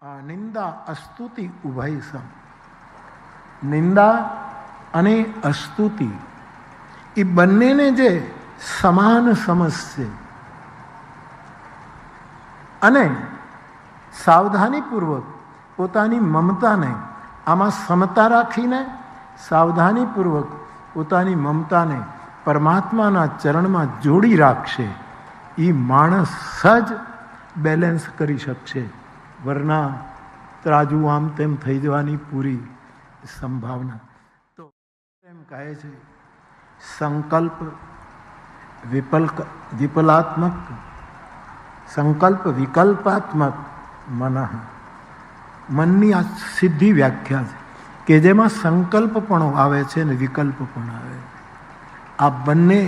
નિંદા અસ્તુતિ ઉભય સમ. નિંદા અને અસ્તુતિ એ બંનેને જે સમાન સમજશે અને સાવધાનીપૂર્વક પોતાની મમતાને આમાં સમતા રાખીને સાવધાનીપૂર્વક પોતાની મમતાને પરમાત્માના ચરણમાં જોડી રાખશે, એ માણસ સજ બેલેન્સ કરી શકશે. વરના ત્રાજુ આમ તેમ થઈ જવાની પૂરી સંભાવના. તો એમ કહે છે, સંકલ્પ વિપલાત્મક, સંકલ્પ વિકલ્પાત્મક મન. મનની આ સીધી વ્યાખ્યા છે કે જેમાં સંકલ્પ પણ આવે છે અને વિકલ્પ પણ આવે. આ બંને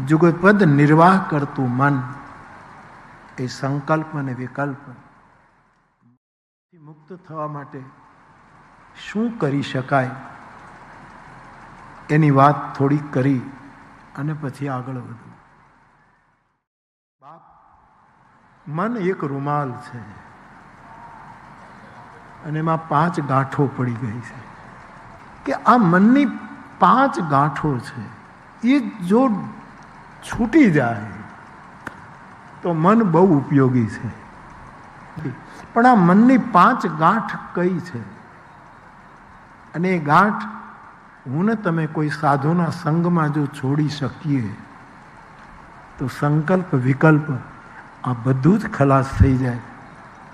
જુગપદ નિર્વાહ કરતું મન એ સંકલ્પ અને વિકલ્પ મુક્ત થવા માટે શું કરી શકાય એની વાત થોડી કરી અને પછી આગળ વધવું. બાપ, મન એક રૂમાલ છે અને એમાં 5 ગાંઠો પડી ગઈ છે. કે આ મનની 5 ગાંઠો છે, એ જો છૂટી જાય તો મન બહુ ઉપયોગી છે. પણ આ મનની 5 ગાંઠ કઈ છે? અને એ ગાંઠ હું ને તમે કોઈ સાધુના સંગમાં જો છોડી શકીએ તો સંકલ્પ વિકલ્પ આ બધું જ ખલાસ થઈ જાય.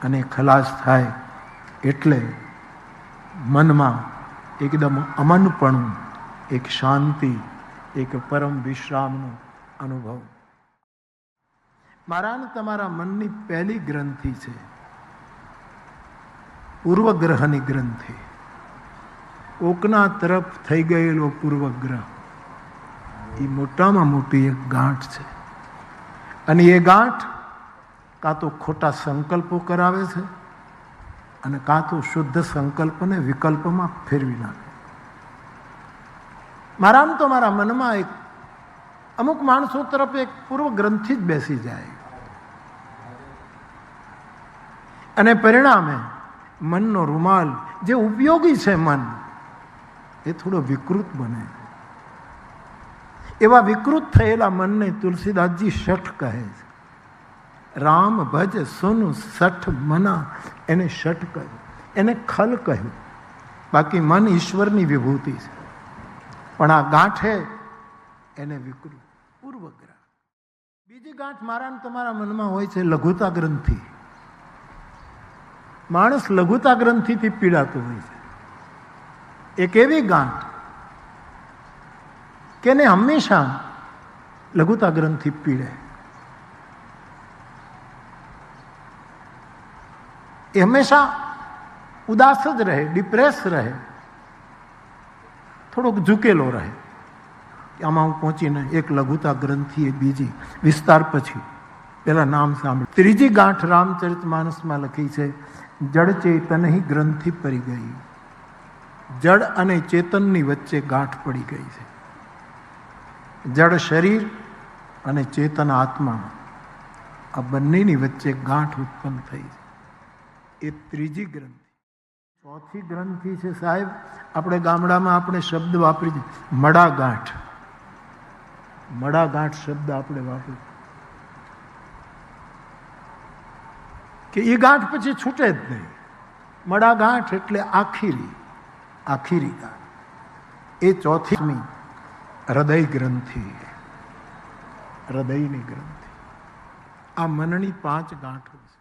અને ખલાસ થાય એટલે મનમાં એકદમ અમનપણું, એક શાંતિ, એક પરમ વિશ્રામનો અનુભવ. મારા ને તમારા મનની પહેલી ગ્રંથિ છે પૂર્વગ્રહની ગ્રંથિ. કોકના તરફ થઈ ગયેલો પૂર્વગ્રહ એ મોટામાં મોટી એક ગાંઠ છે. અને એ ગાંઠ કાં તો ખોટા સંકલ્પો કરાવે છે અને કાં તો શુદ્ધ સંકલ્પને વિકલ્પમાં ફેરવી નાખે. મારામ તો મારા મનમાં એક અમુક માણસો તરફ એક પૂર્વ ગ્રંથિ જ બેસી જાય અને પરિણામે મનનો રૂમાલ જે ઉપયોગી છે મન એ થોડો વિકૃત બને. એવા વિકૃત થયેલા મનને તુલસીદાસજી શઠ કહે છે. રામ ભજ સુન સઠ મના, એને શઠ કહ્યું, એને ખલ કહ્યું. બાકી મન ઈશ્વરની વિભૂતિ છે, પણ આ ગાંઠે એને વિકૃત પૂર્વગ્રહ. બીજી ગાંઠ મારા ને તમારા મનમાં હોય છે લઘુતા ગ્રંથિ. માણસ લઘુતા ગ્રંથિથી પીડાતો હોય છે. એક એવી ગાંઠ કે એને હંમેશા લઘુતા ગ્રંથિ પીડે. એ હંમેશા ઉદાસ જ રહે, ડિપ્રેસ રહે, થોડોક ઝૂકેલો રહે. આમાં હું પહોંચીને એક લઘુતા ગ્રંથિ, એ બીજી વિસ્તાર પછી પેલા નામ સાંભળ. ત્રીજી ગાંઠ રામચરિતમાનસમાં લખી છે, જડ ચેતન હી ગ્રંથિ પડી ગઈ. જડ અને ચેતનની વચ્ચે ગાંઠ પડી ગઈ છે. જડ શરીર અને ચેતન આત્મા, આ બંનેની વચ્ચે ગાંઠ ઉત્પન્ન થઈ છે. એ ત્રીજી ગ્રંથિ. ચોથી ગ્રંથિ છે સાહેબ, આપણે ગામડામાં આપણે શબ્દ વાપરી મડાગાંઠ. મડાગાંઠ શબ્દ આપણે વાપરી કે એ ગાંઠ પછી છૂટે જ નહીં. મડાગાંઠ એટલે આખીરી ગાંઠ. એ ચોથી હૃદય ગ્રંથિ, હૃદયની ગ્રંથિ. આ મનની 5 ગાંઠો છે.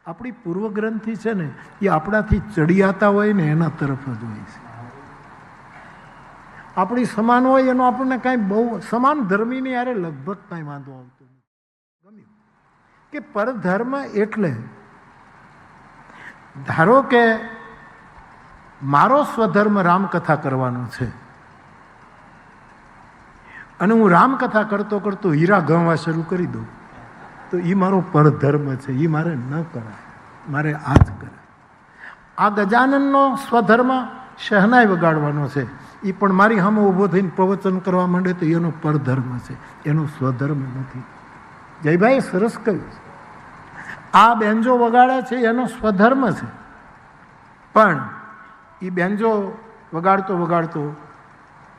આપણી પૂર્વ ગ્રંથિ છે ને, એ આપણાથી ચડિયાતા હોય ને એના તરફ જ હોય છે. આપણી સમાન હોય એનો આપણને કાંઈ બહુ સમાન ધર્મીની યારે લગભગ કાંઈ વાંધો આવતો નથી. ગમ્યું કે પરધર્મ એટલે ધારો કે મારો સ્વધર્મ રામકથા કરવાનો છે અને હું રામકથા કરતો કરતો હીરા ગણવા શરૂ કરી દઉં તો એ મારો પરધર્મ છે, એ મારે ન કરાય, મારે આ જ કરાય. આ ગજાનનનો સ્વધર્મ શહેનાઈ વગાડવાનો છે, એ પણ મારી સામે ઊભો થઈને પ્રવચન કરવા માંડે તો એનો પરધર્મ છે, એનો સ્વધર્મ નથી. જયભાઈ સરસ કહ્યું છે. આ બેન્જો વગાડે છે એનો સ્વધર્મ છે, પણ એ બેન્જો વગાડતો વગાડતો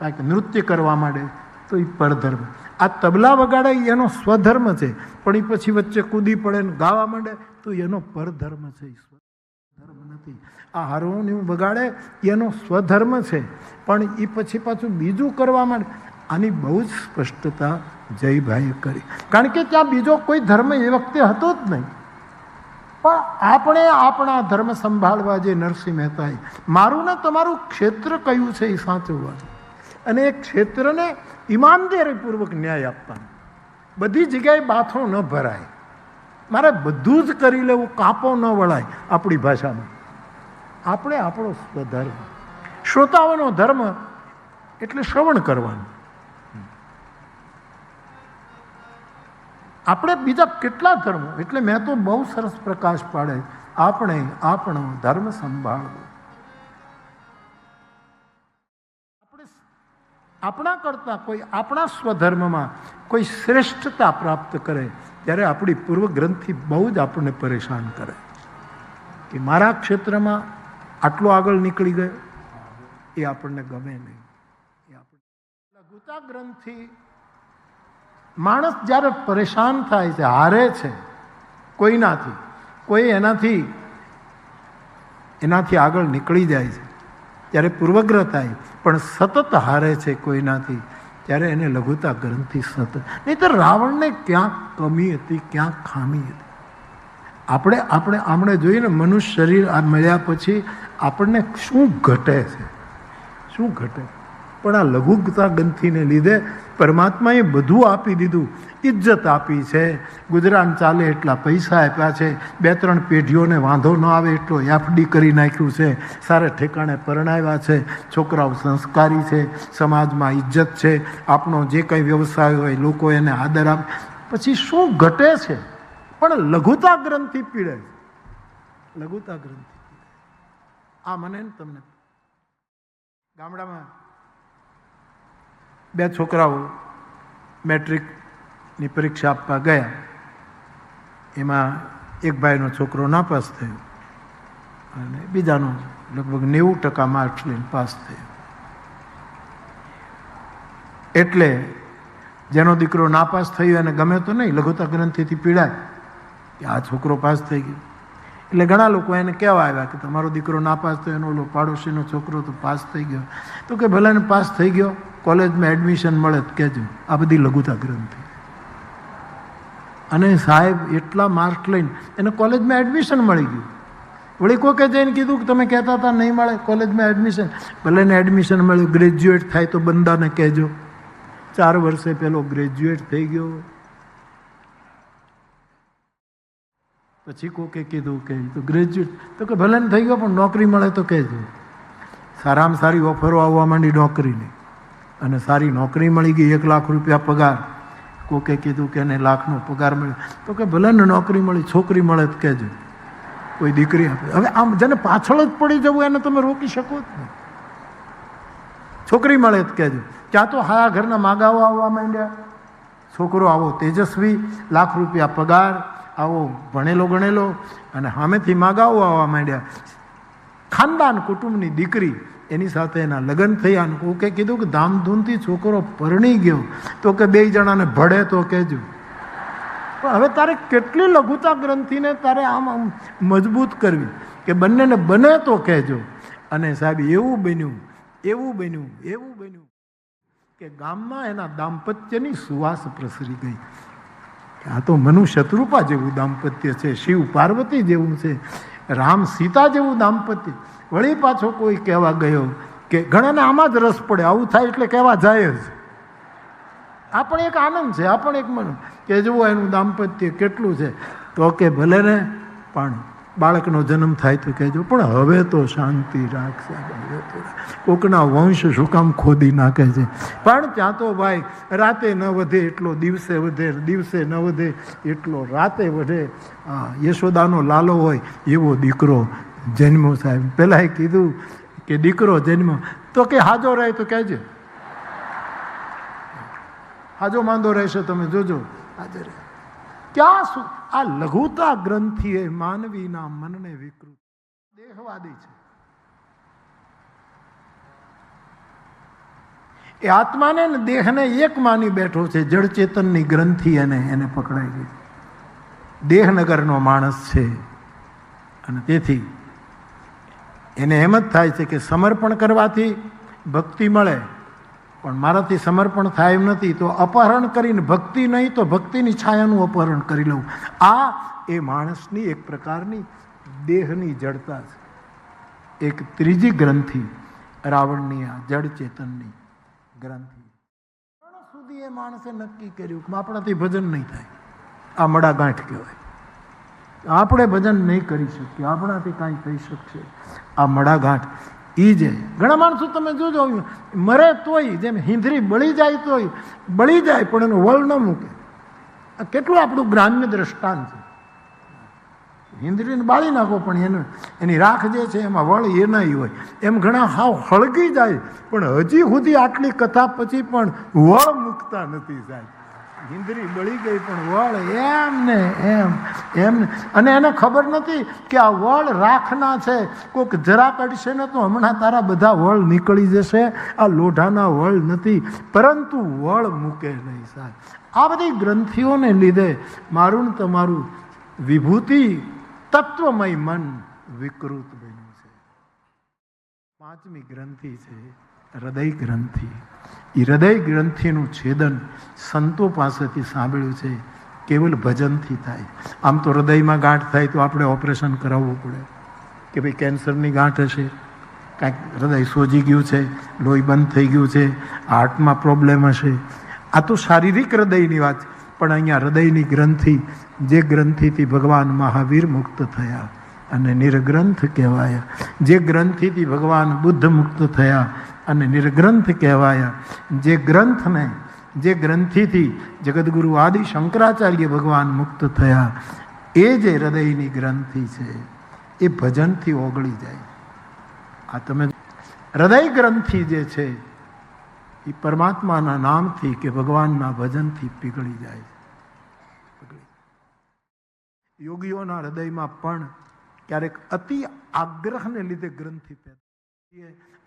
કાંઈક નૃત્ય કરવા માંડે તો એ પરધર્મ. આ તબલા વગાડે એનો સ્વધર્મ છે, પણ એ પછી વચ્ચે કૂદી પડે ને ગાવા માંડે તો એનો પરધર્મ છે, સ્વધર્મ નથી. આ હાર્મોનિયમ વગાડે એનો સ્વધર્મ છે, પણ એ પછી પાછું બીજું કરવા માંડે. આની બહુ જ સ્પષ્ટતા જયભાઈએ કરી, કારણ કે ત્યાં બીજો કોઈ ધર્મ એ વખતે હતો જ નહીં. પણ આપણે આપણા ધર્મ સંભાળવા જે નરસિંહ મહેતાએ, મારું ને તમારું ક્ષેત્ર કયું છે એ સાચવવાનું, અને એ ક્ષેત્રને ઈમાનદારીપૂર્વક ન્યાય આપવાનો. બધી જગ્યાએ બાથો ન ભરાય, મારે બધું જ કરી લેવું, કાપો ન વળાય. આપણી ભાષામાં આપણે આપણો સ્વધર્મ, શ્રોતાઓનો ધર્મ એટલે શ્રવણ કરવાનું. આપણે બીજા કેટલા ધર્મો, એટલે મેં તો બહુ સરસ પ્રકાશ પાડે, આપણે આપણો ધર્મ સંભાળવો. આપણે આપણા કરતા કોઈ આપણા સ્વધર્મમાં કોઈ શ્રેષ્ઠતા પ્રાપ્ત કરે ત્યારે આપણી પૂર્વગ્રંથિ બહુ જ આપણને પરેશાન કરે કે મારા ક્ષેત્રમાં આટલો આગળ નીકળી ગયો, એ આપણને ગમે નહીં. એ આપણે લઘુતા ગ્રંથિ માણસ જ્યારે પરેશાન થાય છે, હારે છે કોઈનાથી, કોઈ એનાથી આગળ નીકળી જાય છે ત્યારે પૂર્વગ્રહ થાય, પણ સતત હારે છે કોઈનાથી ત્યારે એને લઘુતા ગ્રંથિ સતત. નહીં તો રાવણને ક્યાંક કમી હતી, ક્યાંક ખામી હતી. આપણે જોઈએ ને, મનુષ્ય શરીર આ મળ્યા પછી આપણને શું ઘટે છે, શું ઘટે? પણ આ લઘુતા ગ્રંથિને લીધે પરમાત્માએ બધું આપી દીધું. ઇજ્જત આપી છે, ગુજરાન ચાલે એટલા પૈસા આપ્યા છે, 2-3 પેઢીઓને વાંધો ન આવે એટલો એફડી કરી નાખ્યું છે, સારે ઠેકાણે પરણાવ્યા છે, છોકરાઓ સંસ્કારી છે, સમાજમાં ઇજ્જત છે, આપણો જે કંઈ વ્યવસાય હોય લોકો એને આદર આપે. પછી શું ઘટે છે? પણ લઘુતા ગ્રંથિ પીડે, લઘુતા ગ્રંથિ. આ મને તમને ગામડામાં 2 છોકરાઓ મેટ્રિકની પરીક્ષા આપવા ગયા, એમાં એક ભાઈનો છોકરો નાપાસ થયો અને બીજાનો લગભગ 90% માર્ક્સ લઈને પાસ થયો. એટલે જેનો દીકરો નાપાસ થયો એને ગમે તો નહીં, લઘુતા ગ્રંથિથી પીડાય કે આ છોકરો પાસ થઈ ગયો. એટલે ઘણા લોકો એને કહેવા આવ્યા કે તમારો દીકરો નાપાસ થયો, એનો ઓલો પાડોશીનો છોકરો તો પાસ થઈ ગયો. તો કે ભલે એને પાસ થઈ ગયો, કોલેજમાં એડમિશન મળે તો કહેજો. આ બધી લઘુતા ગ્રંથિ. અને સાહેબ એટલા માર્ક લઈને એને કોલેજમાં એડમિશન મળી ગયું. વળી કોકે જઈને કીધું કે તમે કહેતા હતા નહીં મળે કોલેજમાં એડમિશન, ભલે એને એડમિશન મળ્યું, ગ્રેજ્યુએટ થાય તો બંદાને કહેજો. 4 વર્ષે પેલો ગ્રેજ્યુએટ થઈ ગયો. પછી કોકે કીધું કે તો ગ્રેજ્યુએટ, તો કે ભલે થઈ ગયો પણ નોકરી મળે તો કહેજો. સારામાં સારી ઓફરો આવવા માંડી નોકરીની, અને સારી નોકરી મળી ગઈ, 1 લાખ રૂપિયા પગાર. કોકે કીધું કે એને 1 લાખનો પગાર મળ્યો, તો કે ભલે ને નોકરી મળી, છોકરી મળે તો કહેજો, કોઈ દીકરી આપે. હવે આમ જેને પાછળ જ પડી જવું એને તમે રોકી શકો જ નહીં. છોકરી મળે તો કહેજો. ત્યાં તો હા ઘરના માગાઓ આવવા માંડ્યા, છોકરો આવો તેજસ્વી, 1 લાખ રૂપિયા પગાર, આવો ભણેલો ગણેલો, અને સામેથી માગાઓ આવવા માંડ્યા. ખાનદાન કુટુંબની દીકરી, એની સાથે એના લગ્ન થયા. કોકે કીધું કે ધામધૂમથી છોકરો પરણી ગયો, તો કે 2 જણાને ભળે તો કહેજો. પણ હવે તારે કેટલી લઘુતા ગ્રંથિને તારે આમ મજબૂત કરવી કે બંનેને બને તો કહેજો. અને સાહેબ એવું બન્યું કે ગામમાં એના દાંપત્યની સુવાસ પ્રસરી ગઈ. આ તો મનુ શત્રુપા જેવું દાંપત્ય છે, શિવ પાર્વતી જેવું છે, રામ સીતા જેવું દાંપત્ય. વળી પાછો કોઈ કહેવા ગયો કે ઘણાને આમાં જ રસ પડે, આવું થાય એટલે કહેવા જાય જ. આ પણ એક આનંદ છે, આ પણ એક મન કે જુઓ એનું દાંપત્ય કેટલું છે. તો કે ભલે ને પણ બાળકનો જન્મ થાય તો કહેજો, પણ હવે તો શાંતિ રાખશે. કોકના વંશ શું કામ ખોદી નાખે છે? પણ ત્યાં તો ભાઈ રાતે ન વધે એટલો દિવસે વધે, દિવસે ન વધે એટલો રાતે વધે. યશોદાનો લાલો હોય એવો દીકરો જન્મો. સાહેબ પહેલાં કીધું કે દીકરો જન્મ, તો કે હાજો રહે તો કહેજે, હાજો માંદો રહેશે તમે જોજો, હાજર રહે. ક્યાં આ લઘુતા ગ્રંથિએ માનવીના મનને વિકૃત, દેહવાદી છે. એ આત્માને ને દેહને એક માની બેઠો છે. જળ ચેતનની ગ્રંથિ એને પકડાઈ ગઈ. દેહનગરનો માણસ છે અને તેથી એને એમ જ થાય છે કે સમર્પણ કરવાથી ભક્તિ મળે, પણ મારાથી સમર્પણ થાય એમ નથી, તો અપહરણ કરીને ભક્તિ નહીં તો ભક્તિની છાયાનું અપહરણ કરી લઉં. આ એ માણસની એક પ્રકારની દેહની જડતા છે. એક ત્રીજી ગ્રંથિ રાવણની આ જડ ચેતનની ગ્રંથિ સુધી એ માણસે નક્કી કર્યું કે આપણાથી ભજન નહીં થાય. આ મડાગાંઠ કહેવાય. આપણે ભજન નહીં કરી શકીએ, આપણાથી કાંઈ થઈ શકશે. આ મડાગાંઠ ઈ જે ઘણા માણસો તમે જોજો, મરે તોય જેમ હિંધરી બળી જાય તોય બળી જાય પણ એનો વળ ન મૂકે. આ કેટલું આપણું ગ્રામ્ય દ્રષ્ટાંત છે. હિંદરીને બાળી નાખો પણ એની રાખ જે છે એમાં વળ એ નહીં હોય. એમ ઘણા હાવ હળગી જાય પણ હજી સુધી આટલી કથા પછી પણ વળ મૂકતા નથી સાહેબ. હિંદરી બળી ગઈ પણ વળ એમ ને એમ અને એને ખબર નથી કે આ વળ રાખના છે. કોઈક જરાક અડશે ને તો હમણાં તારા બધા વળ નીકળી જશે. આ લોઢાના વળ નથી, પરંતુ વળ મૂકે નહીં સાહેબ. આ બધી ગ્રંથિઓને લીધે મારું ને તમારું વિભૂતિ તત્વમય મન વિકૃત બન્યું છે. પાંચમી ગ્રંથિ છે હૃદય ગ્રંથિ. એ હૃદય ગ્રંથિનું છેદન સંતો પાસેથી સાંભળ્યું છે કેવલ ભજનથી થાય. આમ તો હૃદયમાં ગાંઠ થાય તો આપણે ઓપરેશન કરાવવું પડે કે ભાઈ કેન્સરની ગાંઠ હશે, કાંઈક હૃદય સોજી ગયું છે, લોહી બંધ થઈ ગયું છે, હાર્ટમાં પ્રોબ્લેમ હશે. આ તો શારીરિક હૃદયની વાત. પણ અહીંયા હૃદયની ગ્રંથિ, જે ગ્રંથિથી ભગવાન મહાવીર મુક્ત થયા અને નિર્ગ્રંથ કહેવાયા, જે ગ્રંથિથી ભગવાન બુદ્ધ મુક્ત થયા અને નિર્ગ્રંથ કહેવાયા, જે ગ્રંથિથી જગદગુરુ આદિ શંકરાચાર્ય ભગવાન મુક્ત થયા, એ જે હૃદયની ગ્રંથિ છે એ ભજનથી ઓગળી જાય. આ તમે હૃદય ગ્રંથિ જે છે એ પરમાત્માના નામથી કે ભગવાનના ભજનથી પીગળી જાય. યોગીઓના હૃદયમાં પણ ક્યારેક અતિ આગ્રહને લીધે ગ્રંથિ પેદા.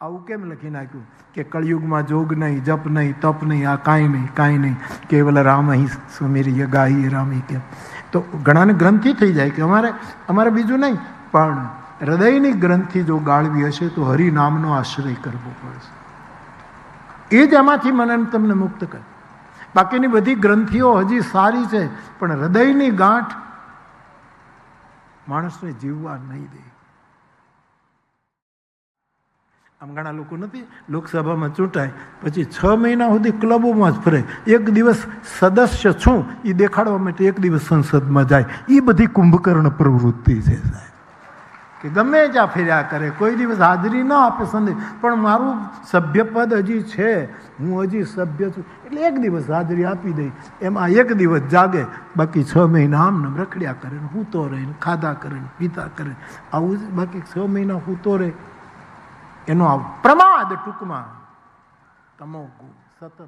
આવું કેમ લખી નાખ્યું કે કળિયુગમાં જોગ નહીં, જપ નહીં, તપ નહીં, આ કાંઈ નહીં, કેવલ રામ અહીં સુમેરીય ગાઈએ રામી. કેમ તો ઘણાને ગ્રંથિ થઈ જાય કે અમારે બીજું નહીં, પણ હૃદયની ગ્રંથિ જો ગાળવી હશે તો હરિનામનો આશ્રય કરવો પડશે. એ જ એમાંથી મને તમને મુક્ત કરે. બાકીની બધી ગ્રંથિઓ હજી સારી છે પણ હૃદયની ગાંઠ માણસને જીવવા નહીં દે. આમ ઘણા લોકો નથી લોકસભામાં ચૂંટાય પછી 6 મહિના સુધી ક્લબોમાં જ ફરે, એક દિવસ સદસ્ય છું એ દેખાડવા માટે એક દિવસ સંસદમાં જાય. એ બધી કુંભકર્ણ પ્રવૃત્તિ છે સાહેબ, કે ગમે ત્યાં ફેર્યા કરે, કોઈ દિવસ હાજરી ન આપે સંદેશ. પણ મારું સભ્યપદ હજી છે, હું હજી સભ્ય છું એટલે એક દિવસ હાજરી આપી દઈ. એમાં એક દિવસ જાગે, બાકી 6 મહિના આમને રખડ્યા કરે, હૂતો રહે, ખાધા કરે, પીતા કરે, આવું જ. બાકી 6 મહિના હૂતો રહે એનો આ પ્રમાદ. ટૂંકમાં તમોગુણ સતત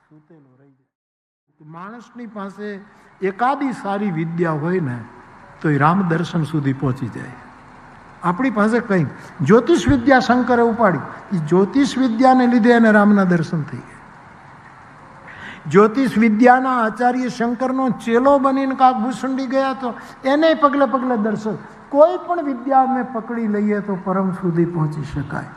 સૂતેલો રહી જાય. માણસની પાસે એકાદી સારી વિદ્યા હોય ને તો એ રામ દર્શન સુધી પહોંચી જાય. આપણી પાસે કંઈ જ્યોતિષ વિદ્યા શંકરે ઉપાડી, એ જ્યોતિષ વિદ્યાને લીધે એને રામના દર્શન થઈ ગયા. જ્યોતિષ વિદ્યાના આચાર્ય શંકરનો ચેલો બનીને કાક ભૂસંડી ગયા તો એને પગલે પગલે દર્શન. કોઈ પણ વિદ્યા અમે પકડી લઈએ તો પરમ સુધી પહોંચી શકાય.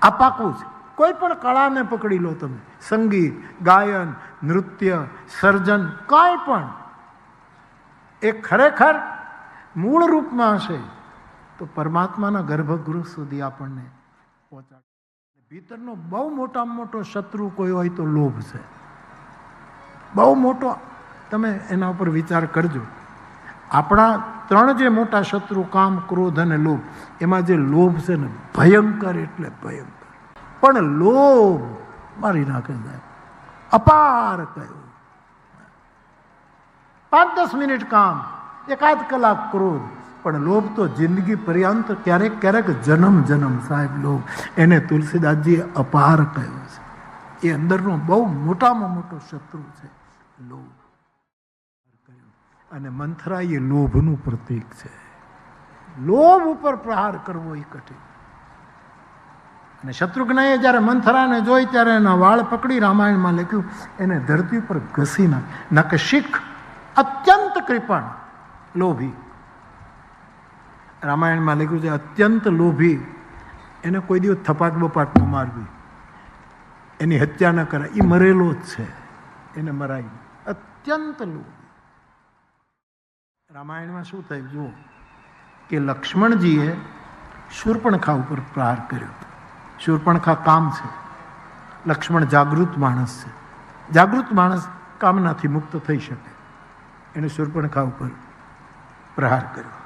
આ પાકું છે. કોઈ પણ કળાને પકડી લો તમે, સંગીત, ગાયન, નૃત્ય, સર્જન, કાંઈ પણ, એ ખરેખર મૂળ રૂપમાં હશે તો પરમાત્માના ગર્ભગૃહ સુધી આપણને પહોંચાડે. ભીતરનો બહુ મોટામાં મોટો શત્રુ કોઈ હોય તો લોભ છે. બહુ મોટો. તમે એના ઉપર વિચાર કરજો. આપણા 3 જે મોટા શત્રુ, કામ, ક્રોધ અને લોભ, એમાં જે લોભ છે ને ભયંકર એટલે ભયંકર. પણ લોભ મારી નાખે સાહેબ, અપાર કયો. 5-10 મિનિટ કામ, 1-8 કલાક ક્રોધ, પણ લોભ તો જિંદગી પર્યંત, ક્યારેક ક્યારેક જન્મ સાહેબ લોભ. એને તુલસીદાસજીએ અપાર કહ્યો છે. એ અંદરનો બહુ મોટામાં મોટો શત્રુ છે લોભ. અને મંથરા એ લોભનું પ્રતીક છે. લોભ ઉપર પ્રહાર કરવો એ કઠિન. અને શત્રુઘ્નએ જ્યારે મંથરાને જોઈ ત્યારે એના વાળ પકડી રામાયણમાં લખ્યું, એને ધરતી પર ઘસી નાખ કે શીખ અત્યંત કૃપણ લોભી. રામાયણમાં લખ્યું છે અત્યંત લોભી એને કોઈ દિવસ થપાટ બપાટ ન મારવી, એની હત્યા ન કરાય, એ મરેલો જ છે, એને મરાય. અત્યંત લોભી. રામાયણમાં શું થયું જુઓ કે લક્ષ્મણજીએ શૂર્પણખા ઉપર પ્રહાર કર્યો. શૂર્પણખા કામ છે, લક્ષ્મણ જાગૃત માણસ છે. જાગૃત માણસ કામનાથી મુક્ત થઈ શકે. એને શૂર્પણખા ઉપર પ્રહાર કર્યો.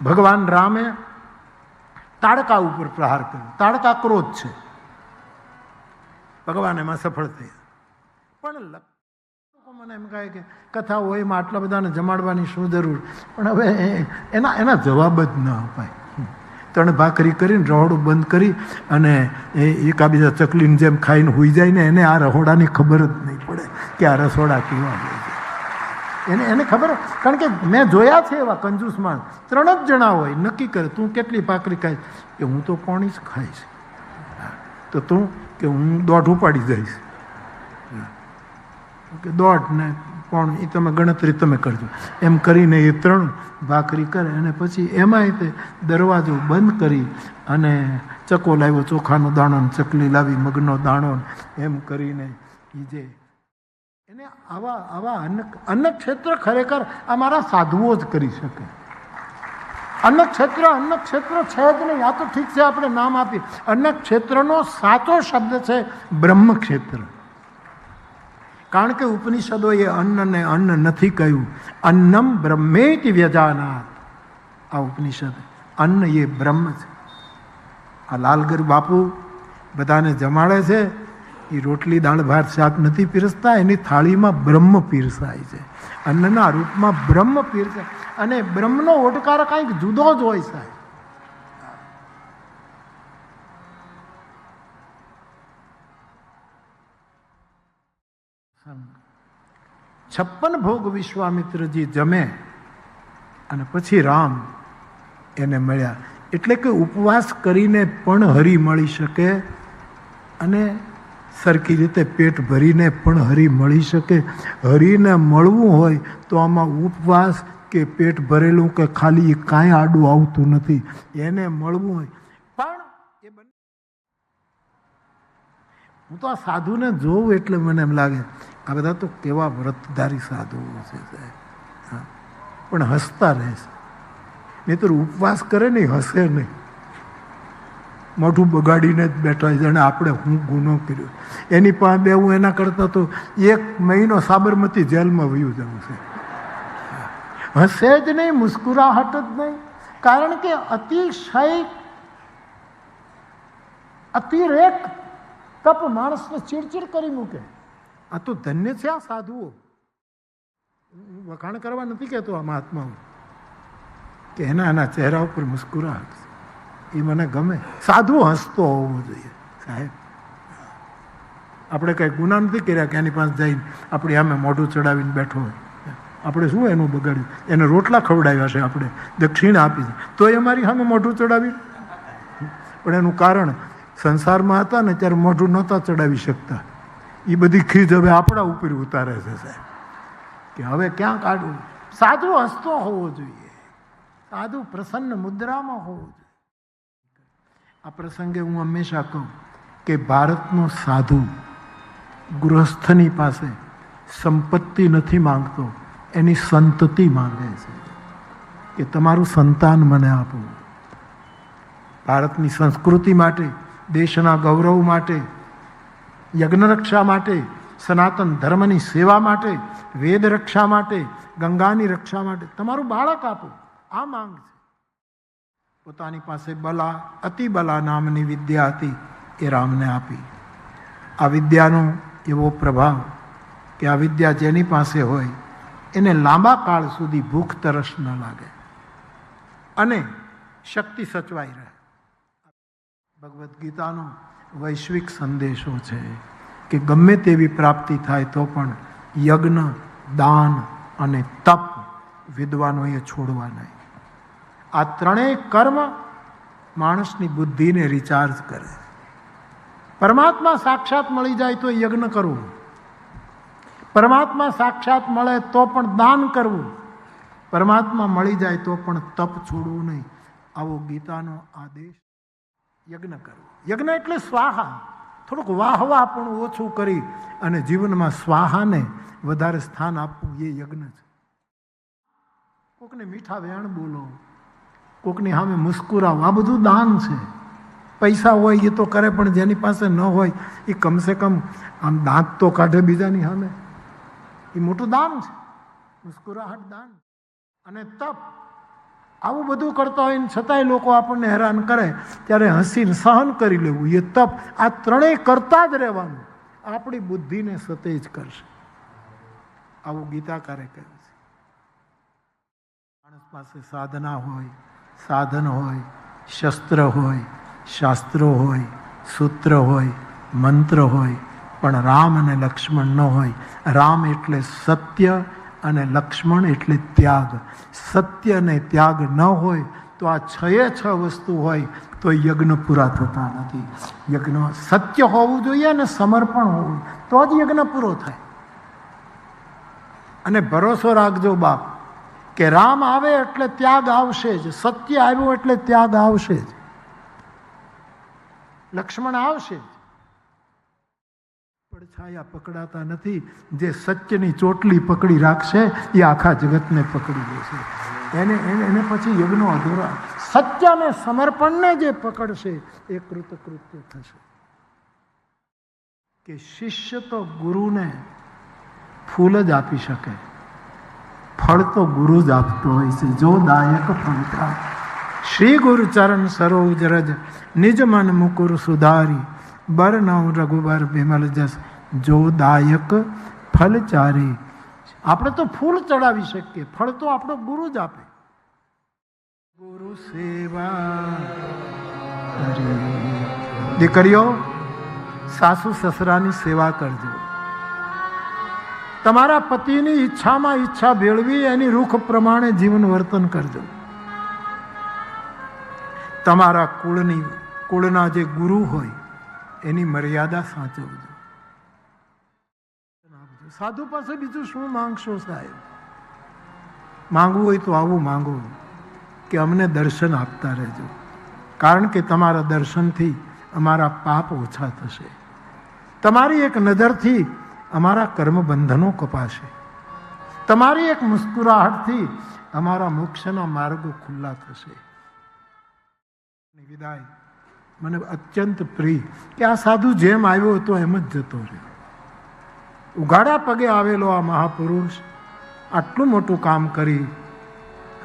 ભગવાન રામે તાડકા ઉપર પ્રહાર કર્યો. તાડકા ક્રોધ છે, ભગવાન એમાં સફળ થયા. પણ લોકો મને એમ કહે કે કથા હોય એમાં આટલા બધાને જમાડવાની શું જરૂર, પણ હવે એના જવાબ જ ન અપાય. 3 ભાખરી કરીને રહોડું બંધ કરી અને એકાબીજા ચકલીની જેમ ખાઈને હોઈ જાય ને એને આ રહોડાની ખબર જ નહીં પડે કે આ રસોડા કેવા હોય છે. એને ખબર, કારણ કે મેં જોયા છે એવા કંજૂસ માણસ. 3 જ જણા હોય, નક્કી કરે તું કેટલી ભાખરી ખાઈશ, કે હું તો પોણી જ ખાઈશ, તો તું કે હું 1.5 ઉપાડી જઈશ, કે 1.5 ને પણ એ તમે ગણતરી તમે કરજો. એમ કરીને એ 3 ભાખરી કરે અને પછી એમાંય તે દરવાજો બંધ કરી અને ચકો લાવ્યો, ચોખાનો દાણો, ચકલી લાવી મગનો દાણો, એમ કરીને એ જે એને આવા અન્ન ક્ષેત્ર ખરેખર અમારા સાધુઓ જ કરી શકે. અન્ન ક્ષેત્ર છે જ નહીં. આ તો ઠીક છે આપણે નામ આપીએ. અન્ન ક્ષેત્રનો સાચો શબ્દ છે બ્રહ્મ ક્ષેત્ર. કારણ કે ઉપનિષદોએ અન્નને અન્ન નથી કહ્યું. અન્નમ બ્રહ્મેતિ વ્યજાનાત. આ ઉપનિષદ અન્ન એ બ્રહ્મ છે. આ લાલગર બાપુ બધાને જમાડે છે, એ રોટલી દાળ ભાત શાક નથી પીરસતા, એની થાળીમાં બ્રહ્મ પીરસાય છે. અન્નના રૂપમાં બ્રહ્મ પીરસાય. અને બ્રહ્મનો ઓડકાર કંઈક જુદો જ હોય સાહેબ. 56 ભોગ વિશ્વામિત્રજી જમે અને પછી રામ એને મળ્યા. એટલે કે ઉપવાસ કરીને પણ હરિ મળી શકે અને સરખી રીતે પેટ ભરીને પણ હરિ મળી શકે. હરિને મળવું હોય તો આમાં ઉપવાસ કે પેટ ભરેલું કે ખાલી કાંઈ આડું આવતું નથી. એને મળવું હોય પણ એ બંને. હું તો આ સાધુને જોઉં એટલે મને એમ લાગે આ બધા તો કેવા વ્રતધારી સાધુઓ છે સાહેબ, પણ હસતા રહેશે. નહીં તો ઉપવાસ કરે નહીં, હસે નહીં, મોઢું બગાડીને જ બેઠા છે. અને આપણે હું ગુનો કર્યો એની પાસે બેવું, એના કરતાં તો 1 મહિનો સાબરમતી જેલમાં વયું જવું છે. હસે જ નહીં, મુસ્કુરાહટ જ નહીં. કારણ કે અતિશય અતિરેક તપ માણસને ચીડચીડ કરી મૂકે. આ તો ધન્ય છે આ સાધુઓ. વખાણ કરવા નથી કહેતો આ મહાત્માઓ, કે એના ચહેરા ઉપર મુસ્કુરાહટ એ મને ગમે. સાધુ હસતો હોવો જોઈએ સાહેબ. આપણે કંઈ ગુના નથી કર્યા કે એની પાસે જઈને આપણે આમે મોઢું ચડાવીને બેઠો હોય. આપણે શું એનું બગાડ્યું? એને રોટલા ખવડાવ્યા છે, આપણે દક્ષિણ આપી તો એ અમારી સામે મોઢું ચડાવ્યું. પણ એનું કારણ સંસારમાં હતા ને ત્યારે મોઢું નહોતા ચડાવી શકતા. એ બધી ખીજ હવે આપણા ઉપર ઉતારે છે સાહેબ, કે હવે ક્યાં કાઢવું. સાધુ હસતો હોવો જોઈએ, સાધુ પ્રસન્ન મુદ્રામાં હોવો જોઈએ. આ પ્રસંગે હું હંમેશા કહું કે ભારતનો સાધુ ગૃહસ્થની પાસે સંપત્તિ નથી માંગતો, એની સંતતિ માંગે છે કે તમારું સંતાન મને આપો. ભારતની સંસ્કૃતિ માટે, દેશના ગૌરવ માટે, યજ્ઞ રક્ષા માટે, સનાતન ધર્મની સેવા માટે, વેદ રક્ષા માટે, ગંગાની રક્ષા માટે તમારું બાળક આપો. આ માંગ છે. પોતાની પાસે બલા, અતિબલા નામની વિદ્યા હતી, એ રામને આપી. આ વિદ્યાનો એવો પ્રભાવ કે આ વિદ્યા જેની પાસે હોય એને લાંબા કાળ સુધી ભૂખ તરસ ન લાગે અને શક્તિ સચવાઈ રહે. ભગવદ્ ગીતાનો વૈશ્વિક સંદેશો છે કે ગમે તેવી પ્રાપ્તિ થાય તો પણ યજ્ઞ, દાન, અને તપ વિદ્વાનોએ છોડવા નહીં. આ ત્રણેય કર્મ માણસની બુદ્ધિને રિચાર્જ કરે. પરમાત્મા સાક્ષાત મળી જાય તો યજ્ઞ કરવું, પરમાત્મા સાક્ષાત મળે તો પણ દાન કરવું, પરમાત્મા મળી જાય તો પણ તપ છોડવું નહીં. આવો ગીતાનો આદેશ. યજ્ઞ કરવું, યજ્ઞ એટલે સ્વાહા, થોડુંક વાહવા પણ ઓછું કરી અને જીવનમાં સ્વાહાને વધારે સ્થાન આપવું એ યજ્ઞ છે. કોકને મીઠા વેણ બોલો, કોકની સામે મુસ્કુરાવો, આ બધું દાન છે. પૈસા હોય એ તો કરે, પણ જેની પાસે ન હોય એ કમસે કમ આમ દાંત તો કાઢે બીજાની સામે, એ મોટું દાન છે. મુસ્કુરાહટ દાન. અને તપ, આવું બધું કરતા હોય ને છતાંય લોકો આપણને હેરાન કરે ત્યારે હસીને સહન કરી લેવું એ તપ. આ ત્રણેય કરતા જ રહેવાનું, આપણી બુદ્ધિને સતેજ કરશે. આવું ગીતાકારે કહ્યું છે. માણસ પાસે સાધના હોય, સાધન હોય, શસ્ત્ર હોય, શાસ્ત્રો હોય, સૂત્ર હોય, મંત્ર હોય, પણ રામ અને લક્ષ્મણ ન હોય. રામ એટલે સત્ય અને લક્ષ્મણ એટલે ત્યાગ. સત્ય અને ત્યાગ ન હોય તો આ 6 વસ્તુ હોય તો યજ્ઞ પૂરા થતા નથી. યજ્ઞ સત્ય હોવું જોઈએ અને સમર્પણ હોવું, તો જ યજ્ઞ પૂરો થાય. અને ભરોસો રાખજો બાપ કે રામ આવે એટલે ત્યાગ આવશે જ, સત્ય આવ્યું એટલે ત્યાગ આવશે જ, લક્ષ્મણ આવશે જ. પડછાયા પકડાતા નથી. જે સત્યની ચોટલી પકડી રાખશે એ આખા જગતને પકડી લેશે. એને પછી યજ્ઞનો અધૂરા. સત્ય અને સમર્પણને જે પકડશે એ કૃતકૃત્ય થશે. કે શિષ્ય તો ગુરુને ફૂલ જ આપી શકે, ફળ તો ગુરુ જ આપતો હોય છે. જો દાયક ફળતા શ્રી ગુરુ ચરણ સરોજ રજ નિજ મન મુકુર સુધારી બર નવ રઘુબર વિમલ જસ જો દાયક ફલચારી. આપણે તો ફૂલ ચડાવી શકીએ, ફળ તો આપણો ગુરુ જ આપે. ગુરુ સેવા દીકરીઓ, સાસુ સસરાની સેવા કરજો. તમારા પતિની ઈચ્છામાં ઈચ્છા ભેળવી એની રૂખ પ્રમાણે જીવન વર્તન કરજો. તમારા કુળના જે ગુરુ હોય એની મર્યાદા સાચવજો. સાધુ પાસે બીજું શું માંગશો સાહેબ? માંગવું હોય તો આવું માંગો કે અમને દર્શન આપતા રહેજો, કારણ કે તમારા દર્શનથી અમારા પાપ ઓછા થશે. તમારી એક નજરથી અમારા કર્મ બંધનો કપાશે. તમારી એક મુસ્કુરાહટથી અમારા મોક્ષના માર્ગો ખુલ્લા થશે. વિદાય મને અત્યંત પ્રિય કે આ સાધુ જેમ આવ્યો હતો એમ જ જતો રહ્યો. ઉઘાડા પગે આવેલો આ મહાપુરુષ આટલું મોટું કામ કરી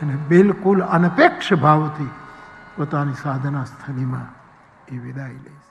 અને બિલકુલ અનપેક્ષ ભાવથી પોતાની સાધના સ્થળીમાં એ વિદાય લે છે.